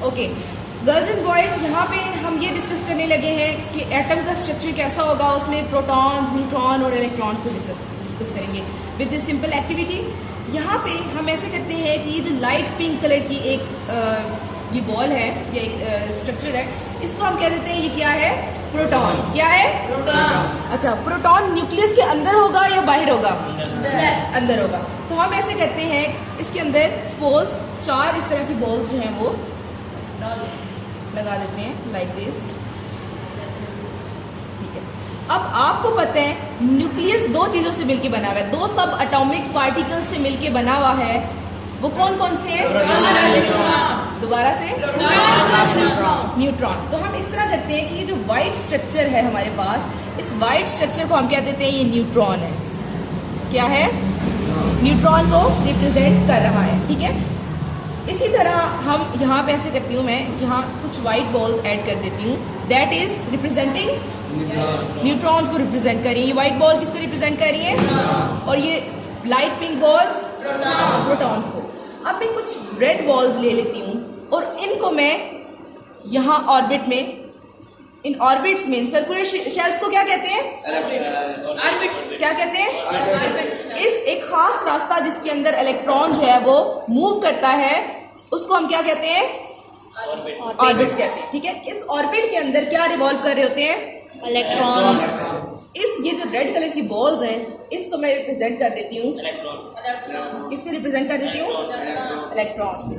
Okay girls and boys, यहाँ पे हम ये डिस्कस करने लगे हैं कि एटम का स्ट्रक्चर कैसा होगा, उसमें प्रोटॉन्स, न्यूट्रॉन और इलेक्ट्रॉन्स को डिस्कस करेंगे विद दिस सिंपल एक्टिविटी। यहाँ पे हम ऐसे करते हैं कि ये जो लाइट पिंक कलर की एक ये बॉल है या एक स्ट्रक्चर है, इसको हम कह देते हैं ये क्या है? प्रोटॉन। क्या है? प्रोटॉन। अच्छा, प्रोटॉन न्यूक्लियस के अंदर होगा या बाहर होगा? अंदर होगा। तो हम ऐसे करते हैं, इसके अंदर सपोज 4 इस तरह की बॉल्स जो हैं वो लगा देते हैं लाइक दिस। ठीक है, अब आपको पता है न्यूक्लियस 2 चीज़ों से मिलके बना हुआ है, 2 सब एटॉमिक पार्टिकल से मिलके बना हुआ है। वो कौन कौन से हैं? दोबारा से न्यूट्रॉन। तो हम इस तरह करते हैं कि ये जो वाइट स्ट्रक्चर है हमारे पास, इस वाइट स्ट्रक्चर को हम कह देते हैं ये न्यूट्रॉन है। क्या है? न्यूट्रॉन को रिप्रेजेंट कर रहा है। ठीक है, इसी तरह हम यहाँ पे ऐसे करती हूँ, मैं यहाँ कुछ वाइट बॉल्स ऐड कर देती हूँ, दैट इज रिप्रेजेंटिंग न्यूट्रॉन्स को रिप्रेजेंट कर रही है। ये वाइट बॉल किसको रिप्रेजेंट कर रही है? और ये लाइट पिंक बॉल्स प्रोटॉन्स को। अब मैं कुछ रेड बॉल्स ले लेती हूँ और इनको मैं यहाँ ऑर्बिट में, इन ऑर्बिट्स में, इन सर्कुलर शेल्स को क्या कहते हैं? ऑर्बिट। क्या कहते हैं? इस एक खास रास्ता जिसके अंदर इलेक्ट्रॉन जो है वो मूव करता है, उसको हम क्या कहते हैं? ऑर्बिट्स कहते हैं। ठीक है, इस ऑर्बिट के अंदर क्या रिवॉल्व कर रहे होते हैं? इलेक्ट्रॉन्स। ये जो रेड कलर की बॉल्स हैं, इसको मैं रिप्रेजेंट कर देती हूँ इलेक्ट्रॉन। किससे रिप्रेजेंट कर देती हूँ? इलेक्ट्रॉन से।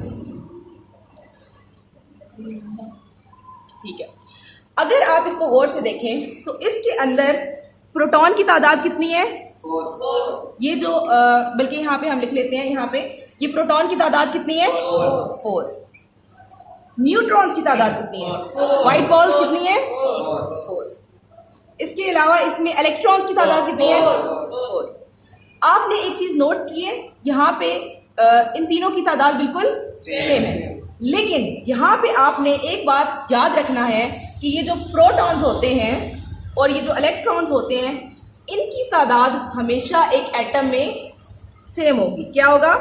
ठीक है, अगर आप इसको गौर से देखें तो इसके अंदर प्रोटॉन की तादाद कितनी है? 4। ये जो बल्कि यहाँ पे हम लिख लेते हैं, यहाँ पे ये प्रोटॉन की तादाद कितनी है? 4। न्यूट्रॉन्स की तादाद कितनी है? व्हाइट बॉल्स कितनी है? 4। इसके अलावा इसमें इलेक्ट्रॉन्स की तादाद कितनी है? 4। आपने एक चीज नोट की है, यहाँ पे इन तीनों की तादाद बिल्कुल सेम है, लेकिन यहाँ पे आपने एक बात याद रखना है कि ये जो प्रोटॉन्स होते हैं और ये जो इलेक्ट्रॉन्स होते हैं, इनकी तादाद हमेशा एक एटम में सेम होगी। क्या होगा?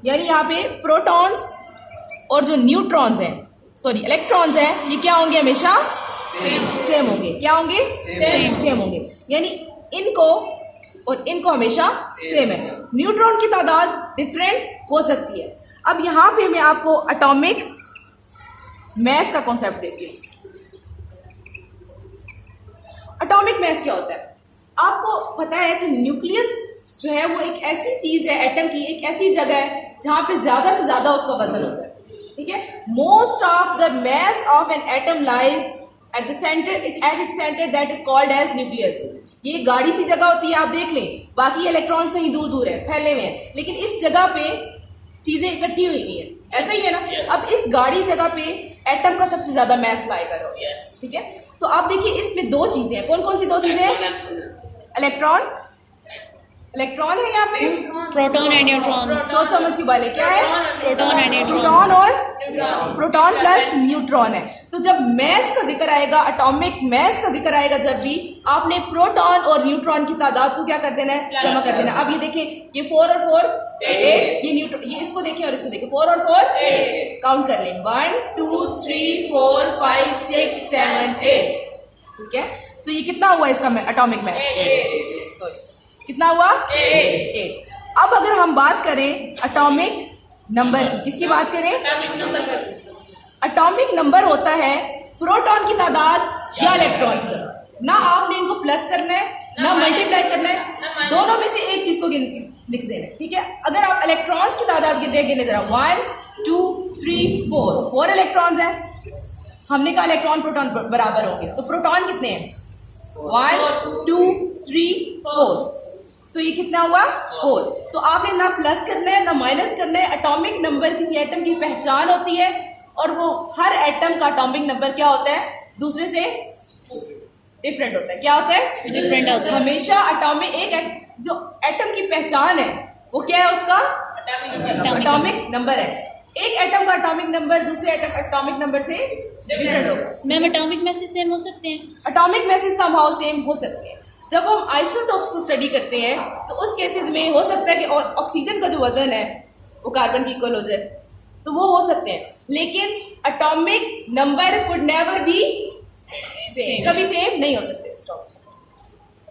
यानी यहाँ पे प्रोटॉन्स और जो न्यूट्रॉन्स हैं, सॉरी इलेक्ट्रॉन्स हैं, ये क्या होंगे? हमेशा सेम होंगे। क्या होंगे? सेम होंगे। यानी इनको और इनको हमेशा सेम है। न्यूट्रॉन की तादाद डिफरेंट हो सकती है। अब यहाँ पे मैं आपको एटॉमिक मैस का कॉन्सेप्ट देती हूँ। एटॉमिक मैस क्या होता है? आपको पता है कि न्यूक्लियस जो है वो एक ऐसी चीज है, एटम की एक ऐसी जगह है जहां पे ज्यादा से ज्यादा उसका वजन होता है। ठीक है, most of the mass of an atom lies at the centre, at its centre, that is called as nucleus. ये गाड़ी सी जगह होती है, आप देख लें, बाकी इलेक्ट्रॉन्स कहीं दूर दूर है, फैले हुए हैं, लेकिन इस जगह पे चीजें इकट्ठी हुई है। ऐसा ही है ना? अब इस गाड़ी जगह पे एटम का सबसे ज्यादा मैस लाई करो। ठीक है, तो आप देखिए इसमें 2 चीजें हैं। कौन कौन सी 2 चीजें हैं? इलेक्ट्रॉन है यहाँ पे, प्रोटॉन एंड न्यूट्रॉन। सोच समझ की बात है। क्या है? Proton and neutron. प्रोटॉन और प्रोटॉन प्लस न्यूट्रॉन है। तो जब मैस का जिक्र आएगा, एटॉमिक मैस का जिक्र आएगा, जब भी आपने प्रोटॉन और न्यूट्रॉन की तादाद को क्या कर देना है? जमा कर देना। अब ये देखें, ये 4 और 4 8, ये न्यूट्रॉन, ये इसको देखें और इसको देखें, 4 और 4 काउंट कर लें, 1 2 3 4 5 6 7 8। ठीक है, तो ये कितना हुआ इसका एटॉमिक मैस? सॉरी, कितना हुआ? 8। अब अगर हम बात करें एटॉमिक नंबर की, किसकी बात करें? एटॉमिक नंबर होता है प्रोटॉन की तादाद या इलेक्ट्रॉन की तादाद। ना आपने इनको प्लस करना है ना मल्टीप्लाई करना है, दोनों में से एक चीज को लिख देना है। ठीक है, अगर आप इलेक्ट्रॉन्स की तादाद गिने जरा, 1 2 3 4 इलेक्ट्रॉन्स हैं। हमने कहा इलेक्ट्रॉन प्रोटॉन बराबर होंगे, तो प्रोटॉन कितने हैं? 1 2 3 4। तो ये कितना हुआ? 4। तो आपने ना प्लस करना है ना माइनस करना है। एटॉमिक नंबर किसी एटम की पहचान होती है, और वो हर एटम का एटॉमिक नंबर क्या होता है? दूसरे से डिफरेंट होता है। क्या होता है? डिफरेंट होता है। हमेशा एटॉमिक, एक जो एटम की पहचान है वो क्या है? उसका एटॉमिक नंबर है। एक एटम का एटॉमिक नंबर दूसरे एटॉमिक नंबर से डिफरेंट होगा। मैम एटॉमिक मैसेज सेम हो सकते हैं? एटॉमिक मैसेज समहाउ सेम हो सकते हैं। जब हम आइसोटोप्स को स्टडी करते हैं तो उस केसेस में हो सकता है कि ऑक्सीजन का जो वजन है वो कार्बन की इक्वल हो जाए, तो वो हो सकते हैं, लेकिन atomic number could never be same, कभी सेम नहीं हो सकते। स्टॉप।